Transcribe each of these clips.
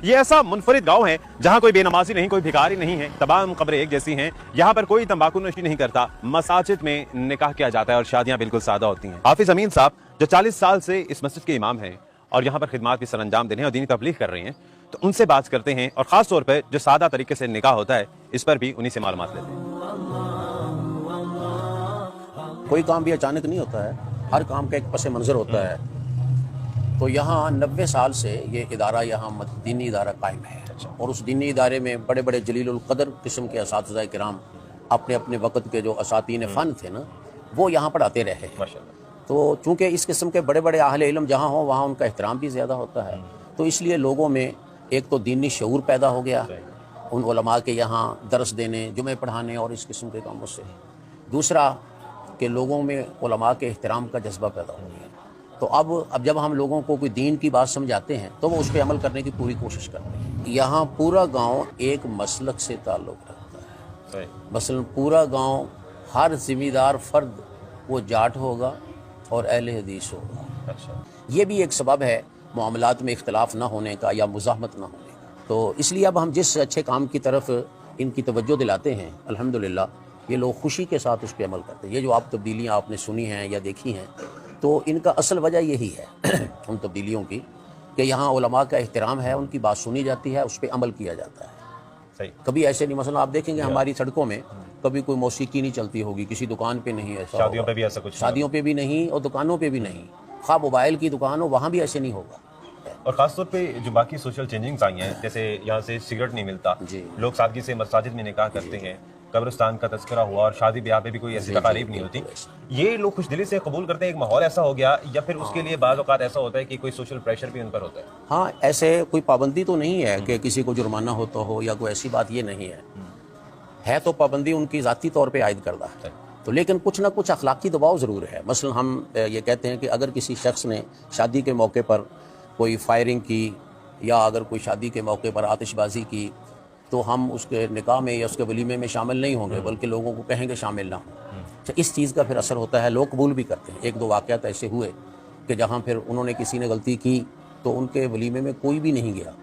ये ऐसा मुनफरिद गांव है जहां कोई बेनमाजी नहीं, कोई भिखारी नहीं है, तमाम कब्रें एक जैसी हैं। यहाँ पर कोई तंबाकू नोशी नहीं करता, मसाजिद में निकाह किया जाता है और शादियां बिल्कुल सादा होती हैं। हाफिज अमीन साहब जो 40 साल से इस मस्जिद के इमाम हैं और यहाँ पर खिदमत भी सर अंजाम दे रहे हैं और दीनी तबलीग कर रहे हैं, तो उनसे बात करते हैं और खास तौर पर जो सादा तरीके से निकाह होता है इस पर भी उन्हीं से मालूमात लेते हैं। कोई काम भी अचानक नहीं होता है, हर काम का एक पस मंजर होता है। तो यहाँ 90 साल से ये इदारा यहाँ दीनी इदारा कायम है और उस दीनी इदारे में बड़े बड़े जलीलुल कदर किस्म के असातिज़ा किराम अपने अपने वक़्त के जो असातीन फ़न थे ना, वो यहाँ पढ़ाते रहे। तो चूँकि इस किस्म के बड़े बड़े अहले इल्म जहाँ हों वहाँ उनका एहतराम भी ज़्यादा होता है, तो इसलिए लोगों में एक तो दीनी शऊर पैदा हो गया उन उलमा के यहाँ दरस देने, जुमे पढ़ाने और इस किस्म के कामों से। दूसरा कि लोगों में उलमा के एहतराम का जज्बा पैदा हो गया। तो अब जब हम लोगों को कोई दीन की बात समझाते हैं तो वो उस पर अमल करने की पूरी कोशिश करते हैं। यहाँ पूरा गांव एक मसलक से ताल्लुक़ रखता है। मसलन पूरा गांव हर ज़िम्मेदार फ़र्द वो जाट होगा और अहले हदीस होगा। ये भी एक सबब है मामलात में इख्तलाफ ना होने का या मुज़ाहमत ना होने का। तो इसलिए अब हम जिस अच्छे काम की तरफ इनकी तवज्जो दिलाते हैं, अल्हम्दुलिल्लाह ये लोग खुशी के साथ उस पर अमल करते हैं। ये जो आप तब्दीलियाँ आपने सुनी हैं या देखी हैं, तो इनका असल वजह यही है उन तब्दीलियों की कि यहाँ उलमा का एहतराम है, उनकी बात सुनी जाती है, उस पर अमल किया जाता है। सही। कभी ऐसे नहीं, मसलन आप देखेंगे हमारी सड़कों में कभी कोई मौसीकी नहीं चलती होगी, किसी दुकान पे नहीं, ऐसा शादियों पे भी ऐसा कुछ, शादियों पे भी नहीं और दुकानों पे भी नहीं, खा मोबाइल की दुकान हो वहाँ भी ऐसे नहीं होगा। और खासतौर पे जो बाकी सोशल चेंजिंग्स आई हैं, जैसे यहाँ से सिगरेट नहीं मिलता, लोग सादगी से मसाजिद में निकाह करते हैं, कब्रिस्तान का तज़किरा हुआ और शादी ब्याह पे भी कोई ऐसी तकारीब नहीं होती, ये लोग खुश दिली से कबूल करते हैं। एक माहौल ऐसा हो गया, या फिर उसके लिए बाज़ औक़ात ऐसा होता है कि कोई सोशल प्रेशर भी उन पर होता है? हाँ, ऐसे कोई पाबंदी तो नहीं है कि किसी को जुर्माना होता हो या कोई ऐसी बात, ये नहीं है तो पाबंदी उनकी ज़ाती तौर पर आयद करदा है। तो लेकिन कुछ ना कुछ अखलाकी दबाव ज़रूर है। मसलन हम ये कहते हैं कि अगर किसी शख्स ने शादी के मौके पर कोई फायरिंग की या अगर कोई शादी के मौके पर आतिशबाजी की, तो हम उसके निकाह में या उसके वलीमे में शामिल नहीं होंगे, बल्कि लोगों को कहेंगे शामिल ना हो। तो इस चीज़ का फिर असर होता है, लोग कबूल भी करते हैं। एक दो वाक़यात ऐसे हुए कि जहाँ फिर उन्होंने किसी ने गलती की तो उनके वलीमे में कोई भी नहीं गया,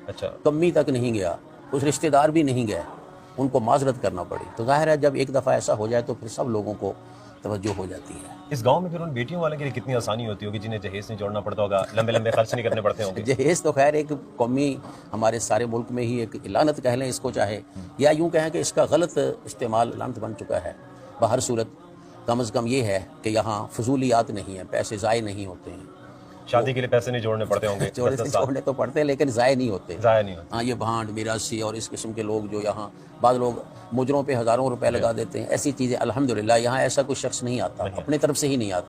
कम्मी तक नहीं गया, कुछ रिश्तेदार भी नहीं गए, उनको माजरत करना पड़ी। तो जाहिर है जब एक दफ़ा ऐसा हो जाए तो फिर सब लोगों को तवज्जो हो जाती है। इस गांव में फिर उन बेटियों वाले के लिए कितनी आसानी होती होगी जिन्हें जहेज नहीं जोड़ना पड़ता होगा, लंबे लंबे खर्च नहीं करने पड़ते होंगे? जहेज तो खैर एक कौमी हमारे सारे मुल्क में ही एक इलानत कह लें इसको, चाहे या यूँ कहें कि इसका गलत इस्तेमाल लानत बन चुका है। बहर सूरत कम अज़ कम ये है कि यहाँ फजूलियात नहीं है, पैसे ज़ाय नहीं होते हैं। शादी के लिए पैसे नहीं जोड़ने पड़ते होंगे? जोड़ने तो पड़ते हैं लेकिन ज़ाय नहीं होते। हाँ, ये भांड मिरासी और इस किस्म के लोग जो यहाँ बाद लोग मुजरों पे हज़ारों रुपए लगा देते हैं, ऐसी चीज़ें अल्हम्दुलिल्लाह यहाँ ऐसा कोई शख्स नहीं आता, अपने तरफ से ही नहीं आता।